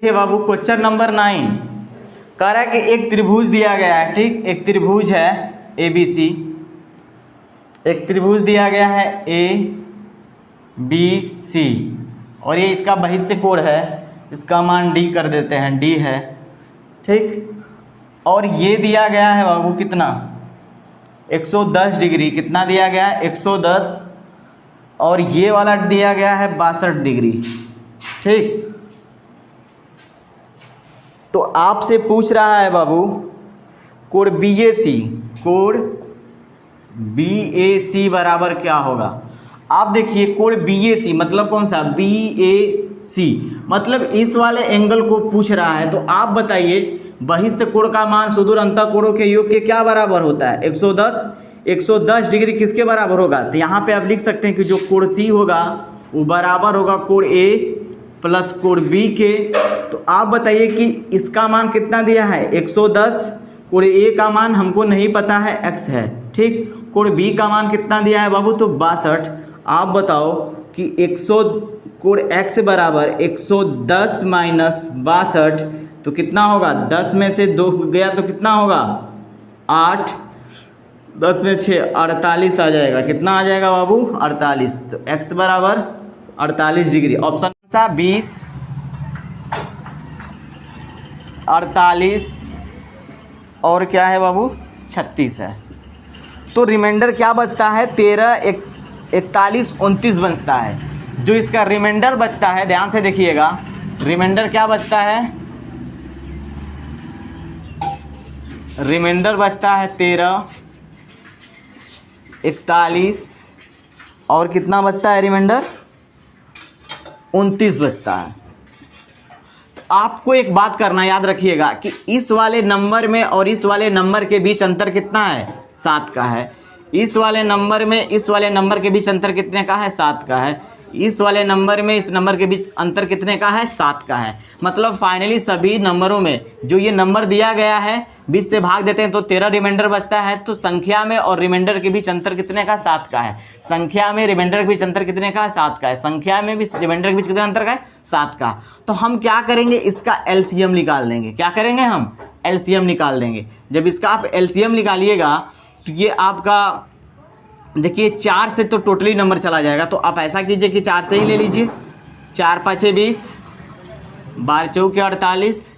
ये बाबू question number 9 कह रहा है कि एक त्रिभुज दिया गया है। ठीक, एक त्रिभुज है ABC, एक त्रिभुज दिया गया है ABC और ये इसका बहिष्य कोण है, इसका मान D कर देते हैं, D है। ठीक, और ये दिया गया है बाबू कितना, 110 डिग्री। कितना दिया गया है, 110, और ये वाला दिया गया है 62 डिग्री। ठीक, तो आपसे पूछ रहा है बाबू कोण BAC, कोण BAC बराबर क्या होगा। आप देखिए कोण BAC मतलब कौन सा, BAC मतलब इस वाले एंगल को पूछ रहा है। तो आप बताइए बहिष्ठ कोण का मान सुदूर अंतःकोणों के योग के क्या बराबर होता है, 110। 110 डिग्री किसके बराबर होगा, तो यहाँ पे आप लिख सकते हैं कि जो कोण C होगा वो बराबर होगा कोण A प्लस कोण B के। तो आप बताइए कि इसका मान कितना दिया है, 110। कोण A का मान हमको नहीं पता है, x है। ठीक, कोण B का मान कितना दिया है बाबू, तो 62। आप बताओ कि 100 कोण x बराबर 110 माइनस 62 तो कितना होगा, 10 में से 2 गया तो कितना होगा 8, 10 में 6 48 आ जाएगा। कितना आ जाएगा बाबू, 48। तो x बराबर 48 डिग्री। ऑप्शन सा 20, 48 और क्या है बाबू 36 है। तो रिमाइंडर क्या बचता है, 13, 41, 29 बचता है। जो इसका रिमाइंडर बचता है, ध्यान से देखिएगा, रिमाइंडर क्या बचता है, रिमाइंडर बचता है 13, 41 और कितना बचता है रिमाइंडर, 29 बचता है। आपको एक बात करना याद रखिएगा कि इस वाले नंबर में और इस वाले नंबर के बीच अंतर कितना है, 7 का है। इस वाले नंबर में इस वाले नंबर के बीच अंतर कितने का है, 7 का है। इस वाले नंबर में इस नंबर के बीच अंतर कितने का है, 7 का है। मतलब फाइनली सभी नंबरों में जो ये नंबर दिया गया है 20 से भाग देते हैं तो 13 रिमाइंडर बचता है। तो संख्या में और रिमाइंडर के बीच अंतर कितने का, 7 का है। संख्या में रिमाइंडर के बीच अंतर कितने का है, 7 का है। संख्या में भी रिमाइंडर के बीच कितने अंतर का है, 7 का। तो हम क्या करेंगे, इसका LCM निकाल लेंगे। क्या करेंगे हम, LCM निकाल देंगे। जब इसका आप LCM निकालिएगा तो ये आपका देखिए 4 से तो टोटली नंबर चला जाएगा। तो आप ऐसा कीजिए कि 4 से ही ले लीजिए। 4 5 20, 12 चौके 48,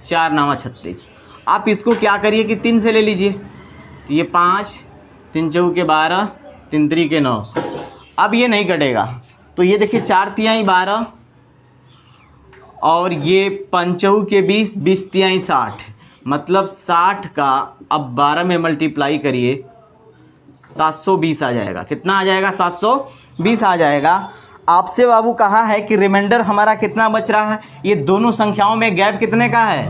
4 9 36। आप इसको क्या करिए कि 3 से ले लीजिए। तो ये 5, 3 चौके 12, 3 3 9। अब ये नहीं कटेगा तो ये देखिए 4 तिहाई 12 और ये 5 चौके 20, 20 तिहाई 60। मतलब 60 का अब 12 में मल्टीप्लाई करिए, 720 आ जाएगा। कितना आ जाएगा, 720 आ जाएगा। आपसे बाबू कहा है कि रिमाइंडर हमारा कितना बच रहा है, ये दोनों संख्याओं में गैप कितने का है,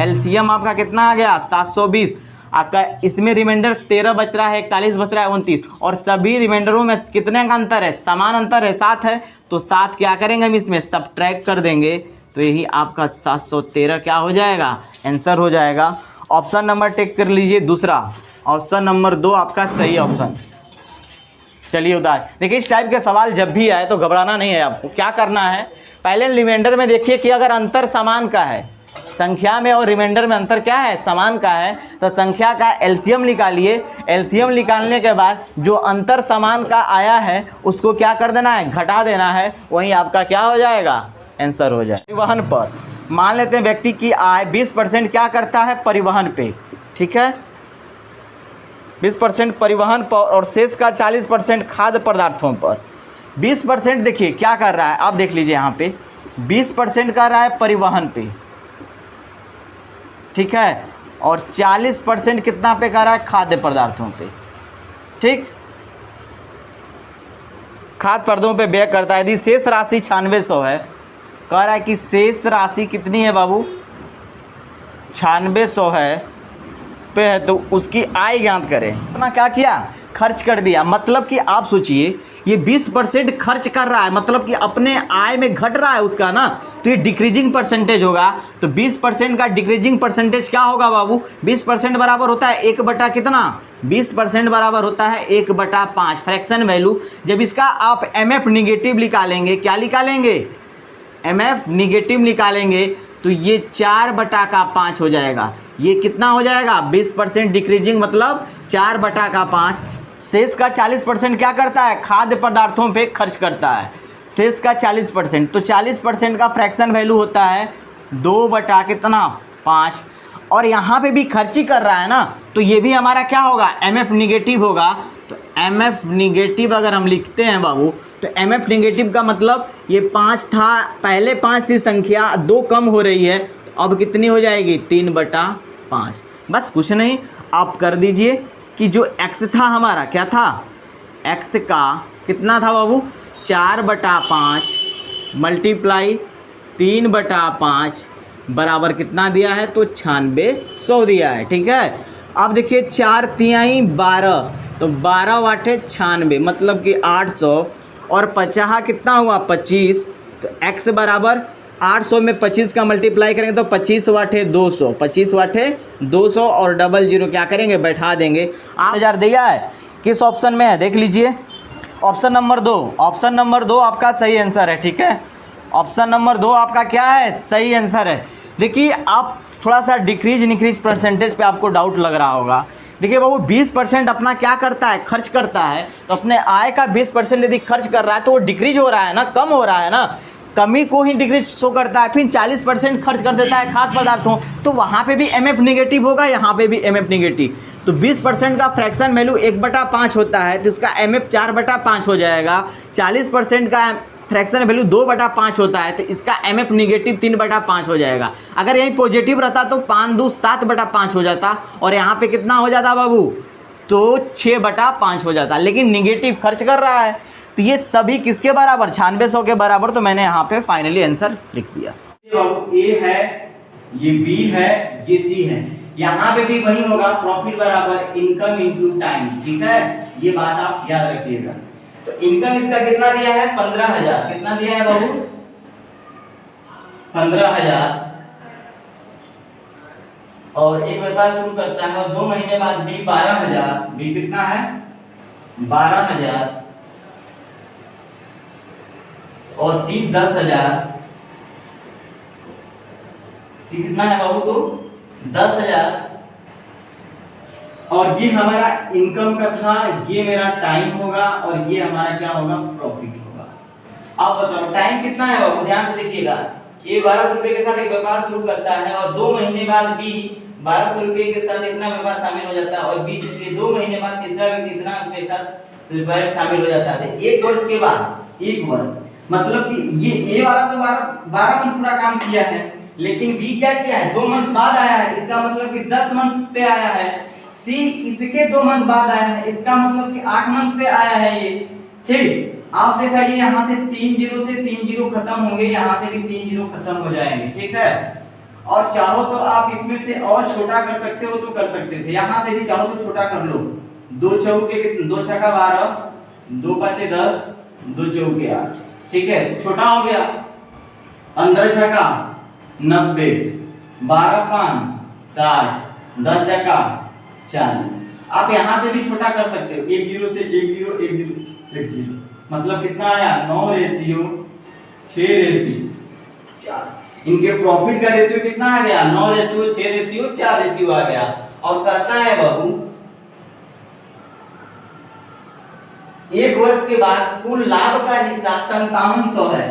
LCM आपका कितना आ गया, 720। आपका इसमें रिमाइंडर 13 बच रहा है, 41 बच रहा है, 29। और सभी रिमाइंडरों में कितने का अंतर है, समान अंतर है, 7 है। तो 7 क्या करेंगे हम इसमें सब्ट्रैक्ट कर देंगे तो यही आपका 713 क्या हो जाएगा, आंसर हो जाएगा। ऑप्शन नंबर टिक कर लीजिए दूसरा, ऑप्शन नंबर 2 आपका सही ऑप्शन। चलिए उदाहरण देखिए, इस टाइप के सवाल जब भी आए तो घबराना नहीं है। आपको क्या करना है, पहले रिमाइंडर में देखिए कि अगर अंतर समान का है, संख्या में और रिमाइंडर में अंतर क्या है, समान का है, तो संख्या का LCM निकालिए। LCM निकालने के बाद जो अंतर समान का आया है उसको क्या कर देना है, घटा देना है। वहीं आपका क्या हो जाएगा, आंसर हो जाए। परिवहन पर मान लेते हैं व्यक्ति की आय 20% क्या करता है, परिवहन पे। ठीक है, 20% परिवहन पर और शेष का 40% खाद्य पदार्थों पर। 20% देखिए क्या कर रहा है, आप देख लीजिए यहाँ पे 20% कर रहा है परिवहन पे, ठीक है, और 40% कितना पे कर रहा है, खाद्य पदार्थों पे। ठीक, खाद्य पदार्थों पे व्यय करता है। यदि शेष राशि 9600 है, कह रहा है कि शेष राशि कितनी है बाबू, 9600 है पे है, तो उसकी आय ज्ञात करें। ना क्या किया, खर्च कर दिया। मतलब कि आप सोचिए ये 20% खर्च कर रहा है, मतलब कि अपने आय में घट रहा है उसका ना, तो ये डिक्रीजिंग परसेंटेज होगा। तो 20% का डिक्रीजिंग परसेंटेज क्या होगा बाबू, 20% बराबर होता है 1 बटा कितना, 20% बराबर होता है 1/5 फ्रैक्शन वैल्यू। जब इसका आप MF निगेटिव निकालेंगे, क्या निकालेंगे, MF निगेटिव निकालेंगे, तो ये 4/5 हो जाएगा। ये कितना हो जाएगा 20% डिक्रीजिंग, मतलब 4/5। शेष का 40% क्या करता है, खाद्य पदार्थों पे खर्च करता है। शेष का 40%, तो 40% का फ्रैक्शन वैल्यू होता है 2/5। और यहाँ पे भी खर्च ही कर रहा है ना, तो ये भी हमारा क्या होगा, MF निगेटिव होगा। तो MF निगेटिव अगर हम लिखते हैं बाबू, तो MF निगेटिव का मतलब ये 5 था, पहले 5 थी संख्या, 2 कम हो रही है, तो अब कितनी हो जाएगी 3/5। बस कुछ नहीं, आप कर दीजिए कि जो x था हमारा, क्या था, x का कितना था बाबू 4/5 मल्टीप्लाई 3/5 बराबर कितना दिया है, तो 9600 दिया है। ठीक है, अब देखिए 4 तिहाई 12, तो 12 वाटे 96, मतलब कि 800, और 50 कितना हुआ 25, तो x बराबर 800 में 25 का मल्टीप्लाई करेंगे तो 25 वाटे 200, 25 वाटे 200 और डबल जीरो क्या करेंगे, बैठा देंगे। 8000 दिया है, किस ऑप्शन में है देख लीजिए, ऑप्शन नंबर 2। ऑप्शन नंबर 2 आपका सही आंसर है। ठीक है, ऑप्शन नंबर 2 आपका क्या है, सही आंसर है। देखिए आप थोड़ा सा डिक्रीज निक्रीज परसेंटेज पे आपको डाउट लग रहा होगा। देखिए बाबू 20% अपना क्या करता है, खर्च करता है, तो अपने आय का 20% यदि खर्च कर रहा है तो वो डिक्रीज हो रहा है ना, कम हो रहा है ना, कमी को ही डिक्रीज शो करता है। फिर 40% खर्च कर देता है खाद्य पदार्थों, तो वहाँ पे भी MF निगेटिव होगा, यहाँ पे भी MF निगेटिव। तो 20% का फ्रैक्शन वैल्यू 1/5 होता है, तो इसका MF 4/5 हो जाएगा। 40% का फ्रैक्शन वैल्यू 2/5 होता है, तो इसका MF निगेटिव 3/5 हो जाएगा। अगर यही पॉजिटिव रहता तो 5 2 7/5 हो जाता, और यहाँ पे कितना हो जाता बाबू, तो 6/5 हो जाता, लेकिन निगेटिव खर्च कर रहा है। तो ये सभी किसके बराबर, 9600 के बराबर। तो मैंने यहाँ पे फाइनली आंसर लिख दिया। बाबू A है, ये B है, ये C है, यहाँ पे भी वही होगा, प्रॉफिट बराबर इनकम इनटू टाइम। ठीक है, ये बात आप याद रखिएगा। तो इनकम इसका कितना दिया है 15,000, कितना दिया है बाबू 15,000, और एक व्यापार शुरू करता है और 2 महीने बाद B 12,000, B कितना है 12,000, और C 10,000, C कितना है बाबू तो 10,000, और ये हमारा इनकम का था, ये मेरा टाइम होगा, और ये हमारा क्या होगा, प्रॉफिट होगा। अब बताओ टाइम कितना है बाबू, ध्यान से देखिएगा। ये 1200 रुपए के साथ एक व्यापार शुरू करता है और 2 महीने बाद B 1200 रुपए के साथ इतना व्यापार शामिल हो जाता है, और B 2 महीने बाद तीसरा व्यक्ति इतना रुपए साथ व्यापार में शामिल हो जाता है। 1 वर्ष के बाद, 1 वर्ष मतलब कि ये A वाला तो 12 मंथ पूरा काम किया है, लेकिन B क्या किया है 2 मंथ बाद आया है, इसका मतलब कि 10 मंथ पे आया है। C इसके 2 मंथ बाद आया है, इसका मतलब कि 8 मंथ पे आया है ये। ठीक, आप दिखाइए यहाँ से 3 जीरो से 3 जीरो खत्म होंगे, यहाँ से भी 3 जीरो खत्म हो जाएंगे। ठीक है, और चाहो तो आप इसमें से और छोटा कर सकते हो तो कर सकते थे, यहाँ से भी चाहो तो छोटा कर लो। 2 चौके 2 छक्का 12, 2 पाँचे 10, 2 चौके 8। ठीक है, छोटा हो गया। 15 छक्का 90, 12 5 60, 10 छक्का 40। आप यहाँ से भी छोटा कर सकते हो, 1 जीरो से 1 जीरो 1 जीरो 1 जीरो, मतलब कितना आया 9 रेशियो 6 रेशियो 4। इनके प्रॉफिट का रेशियो कितना आ गया 9 रेशियो 6 रेशियो 4 रेशियो आ गया। और कहता है बाबू 1 वर्ष के बाद कुल लाभ का हिस्सा 5700 है।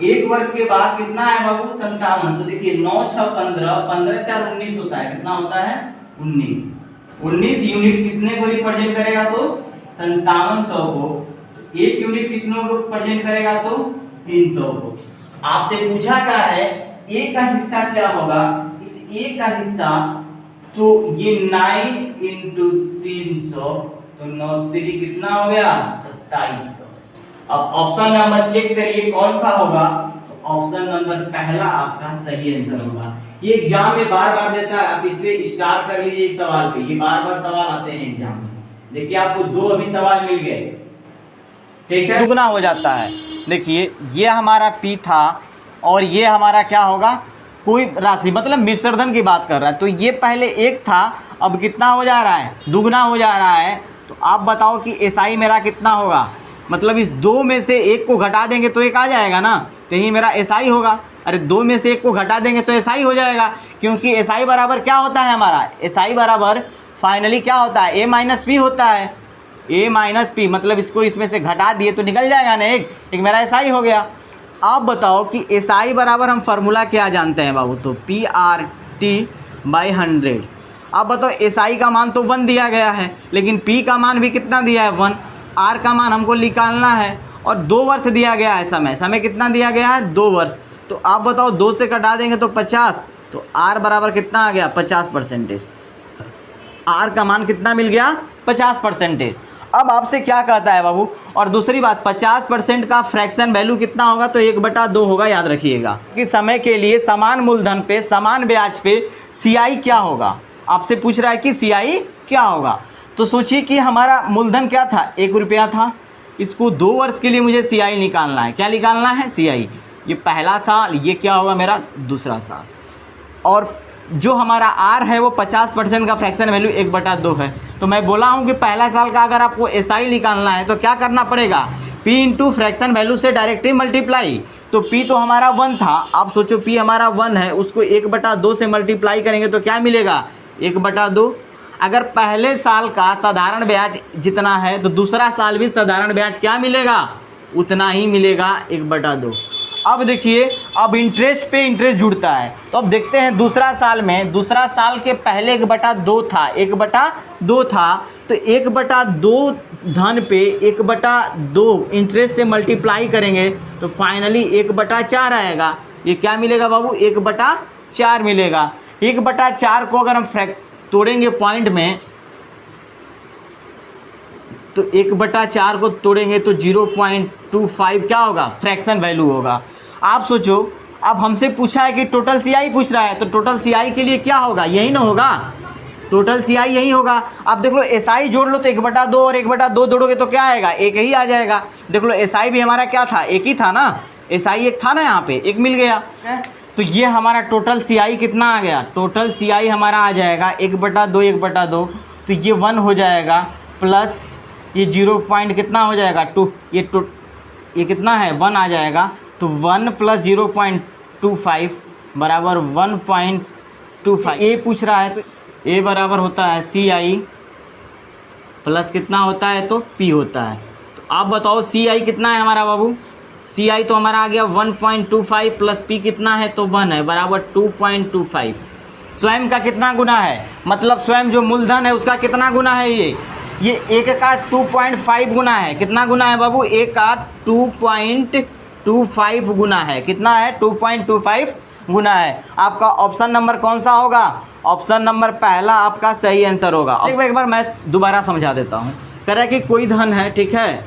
1 वर्ष के बाद कितना है बाबू 5700। देखिए 9 6 15, 15 4 19 होता है, कितना होता है 19 यूनिट कितने को रिप्रेजेंट करेगा तो 5700 को। तो 1 यूनिट कितनों को रिप्रेजेंट करेगा तो 300 को। आपसे पूछा क्या है A का हिस्सा क्या होगा, इस A का हिस्सा तो ये 9 × 300, तो 9 3 कितना हो गया 2700। अब ऑप्शन नंबर चेक करिए कौन सा होगा, तो ऑप्शन नंबर पहला आपका सही आंसर होगा। ये एग्जाम में बार बार देता है, आप इस पे स्टार कर लीजिए इस सवाल पे, ये बार बार सवाल आते हैं एग्जाम में। देखिए आपको 2 अभी सवाल मिल गए। ठीक है, दुगना हो जाता है। देखिए ये हमारा P था और ये हमारा क्या होगा कोई राशि, मतलब मिश्रधन की बात कर रहा है। तो ये पहले 1 था, अब कितना हो जा रहा है दुगना हो जा रहा है। तो आप बताओ कि SI मेरा कितना होगा, मतलब इस 2 में से 1 को घटा देंगे तो 1 आ जाएगा ना, तो यही मेरा SI होगा। अरे 2 में से 1 को घटा देंगे तो SI हो जाएगा, क्योंकि SI बराबर क्या होता है हमारा, SI बराबर फाइनली क्या होता है, A माइनस पी होता है। A माइनस पी मतलब इसको इसमें से घटा दिए तो निकल जाएगा ना, एक मेरा SI हो गया। आप बताओ कि SI बराबर हम फार्मूला क्या जानते हैं बाबू, तो PR/100। अब बताओ SI का मान तो 1 दिया गया है, लेकिन P का मान भी कितना दिया है 1, R का मान हमको निकालना है और 2 वर्ष दिया गया है, समय कितना दिया गया है 2 वर्ष। तो आप बताओ 2 से घटा देंगे तो 50, तो R बराबर कितना आ गया 50%। R का मान कितना मिल गया 50%। अब आपसे क्या कहता है बाबू, और दूसरी बात 50% का फ्रैक्शन वैल्यू कितना होगा, तो 1/2 होगा, याद रखिएगा कि समय के लिए समान मूलधन पे समान ब्याज पे CI क्या होगा। आपसे पूछ रहा है कि CI क्या होगा। तो सोचिए कि हमारा मूलधन क्या था 1 रुपया था, इसको 2 वर्ष के लिए मुझे CI निकालना है। क्या निकालना है CI, ये पहला साल, ये क्या होगा मेरा दूसरा साल। और जो हमारा R है वो 50% का फ्रैक्शन वैल्यू 1/2 है। तो मैं बोला हूँ कि पहला साल का अगर आपको SI निकालना है तो क्या करना पड़ेगा, P इंटू फ्रैक्शन वैल्यू से डायरेक्टली मल्टीप्लाई। तो P तो हमारा 1 था, आप सोचो P हमारा 1 है, उसको 1/2 से मल्टीप्लाई करेंगे तो क्या मिलेगा 1/2। अगर पहले साल का साधारण ब्याज जितना है तो दूसरा साल भी साधारण ब्याज क्या मिलेगा, उतना ही मिलेगा 1/2। अब देखिए, अब इंटरेस्ट पे इंटरेस्ट जुड़ता है। तो अब देखते हैं दूसरा साल में, दूसरा साल के पहले 1/2 था, 1/2 था, तो 1/2 धन पे 1/2 इंटरेस्ट से मल्टीप्लाई करेंगे तो फाइनली 1/4 आएगा। ये क्या मिलेगा बाबू 1/4 मिलेगा। 1/4 को अगर हम तोड़ेंगे पॉइंट में, तो 1/4 को तोड़ेंगे तो 0.25 क्या होगा, फ्रैक्शन वैल्यू होगा। आप सोचो, अब हमसे पूछा है कि टोटल CI पूछ रहा है, तो टोटल CI के लिए क्या होगा, यही ना होगा, टोटल CI यही होगा। अब देख लो SI जोड़ लो तो 1/2 और 1/2 जोड़ोगे तो क्या आएगा, 1 ही आ जाएगा। देख लो SI भी हमारा क्या था, 1 ही था ना, SI 1 था ना, यहाँ पे 1 मिल गया। तो ये हमारा टोटल CI कितना आ गया, टोटल CI हमारा आ जाएगा 1/2, तो ये 1 हो जाएगा, प्लस ये 0 पॉइंट कितना हो जाएगा 2, ये कितना है 1 आ जाएगा। तो 1 + 0.25 बराबर 1.25। ए पूछ रहा है तो ए बराबर होता है CI प्लस कितना होता है, तो P होता है। तो आप बताओ CI कितना है हमारा बाबू, CI तो हमारा आ गया 1.25 प्लस P कितना है, तो 1 है, बराबर 2.25। स्वयं का कितना गुना है, मतलब स्वयं जो मूलधन है उसका कितना गुना है, ये 1 का 2.5 गुना है। कितना गुना है बाबू, 1 का 2.25 गुना है। कितना है 2.25 गुना है। आपका ऑप्शन नंबर कौन सा होगा, ऑप्शन नंबर पहला आपका सही आंसर होगा। एक बार मैं दोबारा समझा देता हूँ। कह रहा है कि कोई धन है, ठीक है,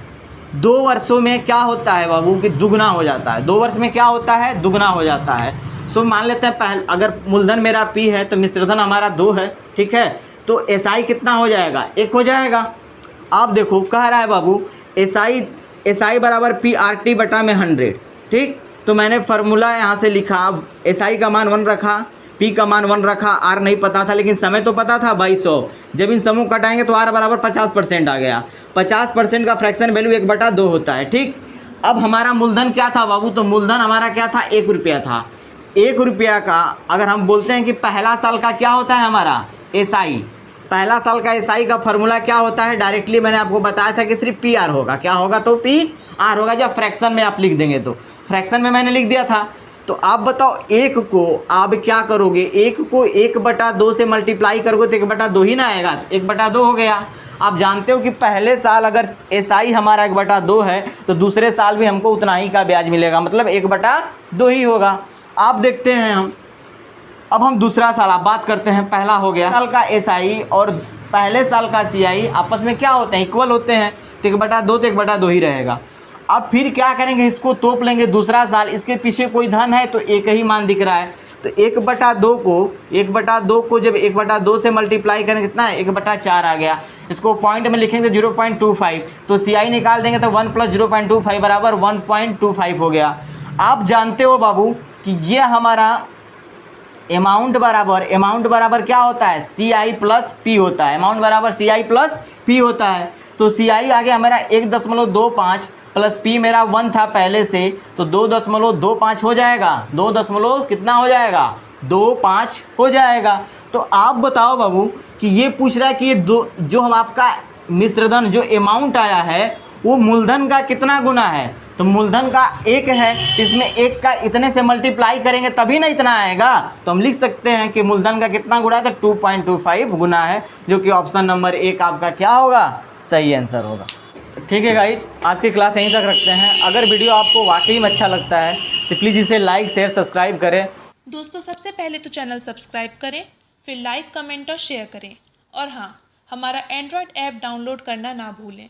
2 वर्षों में क्या होता है बाबू कि दुगना हो जाता है। 2 वर्ष में क्या होता है, दुगना हो जाता है। सो मान लेते हैं पहले अगर मूलधन मेरा P है तो मिश्रधन हमारा 2 है, ठीक है, तो SI कितना हो जाएगा, 1 हो जाएगा। आप देखो कह रहा है बाबू SI बराबर PR/100, ठीक। तो मैंने फार्मूला यहाँ से लिखा, SI का मान 1 रखा, P का मान 1 रखा, R नहीं पता था लेकिन समय तो पता था 2200। जब इन समूह कटाएंगे तो R बराबर 50% आ गया। 50% का फ्रैक्शन वैल्यू 1/2 होता है, ठीक। अब हमारा मूलधन क्या था बाबू, तो मूलधन हमारा क्या था, 1 रुपया था। 1 रुपया का अगर हम बोलते हैं कि पहला साल का क्या होता है हमारा SI, पहला साल का SI का फार्मूला क्या होता है, डायरेक्टली मैंने आपको बताया था कि सिर्फ PR होगा। क्या होगा, तो PR होगा। जब फ्रैक्शन में आप लिख देंगे तो फ्रैक्शन में मैंने लिख दिया था। तो आप बताओ 1 को आप क्या करोगे, 1 को 1/2 से मल्टीप्लाई करोगे तो 1/2 ही ना आएगा, 1/2 हो गया। आप जानते हो कि पहले साल अगर SI हमारा 1/2 है तो दूसरे साल भी हमको उतना ही का ब्याज मिलेगा, मतलब 1/2 ही होगा। आप देखते हैं अब हम दूसरा साल आप बात करते हैं। पहला हो गया साल का SI और पहले साल का CI आपस में क्या होते हैं, इक्वल होते हैं, तो 1/2 तो 1/2 ही रहेगा। अब फिर क्या करेंगे, इसको तोप लेंगे दूसरा साल, इसके पीछे कोई धन है तो 1 ही मान दिख रहा है, तो 1/2 को जब 1/2 से मल्टीप्लाई करेंगे कितना है, 1/4 आ गया। इसको पॉइंट में लिखेंगे 0.25, तो CI निकाल देंगे तो 1 + 0.25 बराबर 1.25 हो गया। आप जानते हो बाबू कि ये हमारा अमाउंट बराबर क्या होता है, सी आई प्लस पी होता है। अमाउंट बराबर सी आई प्लस पी होता है। तो सी आई आ गया मेरा 1.25 प्लस पी मेरा 1 था पहले से, तो 2.25 हो जाएगा। 2 कितना हो जाएगा, 25 हो जाएगा। तो आप बताओ बाबू कि ये पूछ रहा है कि ये दो जो हम आपका मिश्रधन जो अमाउंट आया है वो मूलधन का कितना गुना है। तो मूलधन का 1 है, इसमें 1 का इतने से मल्टीप्लाई करेंगे तभी ना इतना आएगा। तो हम लिख सकते हैं कि मूलधन का कितना गुना है, तो 2.25 गुना है, जो कि ऑप्शन नंबर 1 आपका क्या होगा, सही आंसर होगा। ठीक है गाइस, आज की क्लास यहीं तक रखते हैं। अगर वीडियो आपको वाकई में अच्छा लगता है तो प्लीज़ इसे लाइक शेयर सब्सक्राइब करें। दोस्तों सबसे पहले तो चैनल सब्सक्राइब करें, फिर लाइक कमेंट और शेयर करें, और हाँ, हमारा एंड्रॉयड ऐप डाउनलोड करना ना भूलें।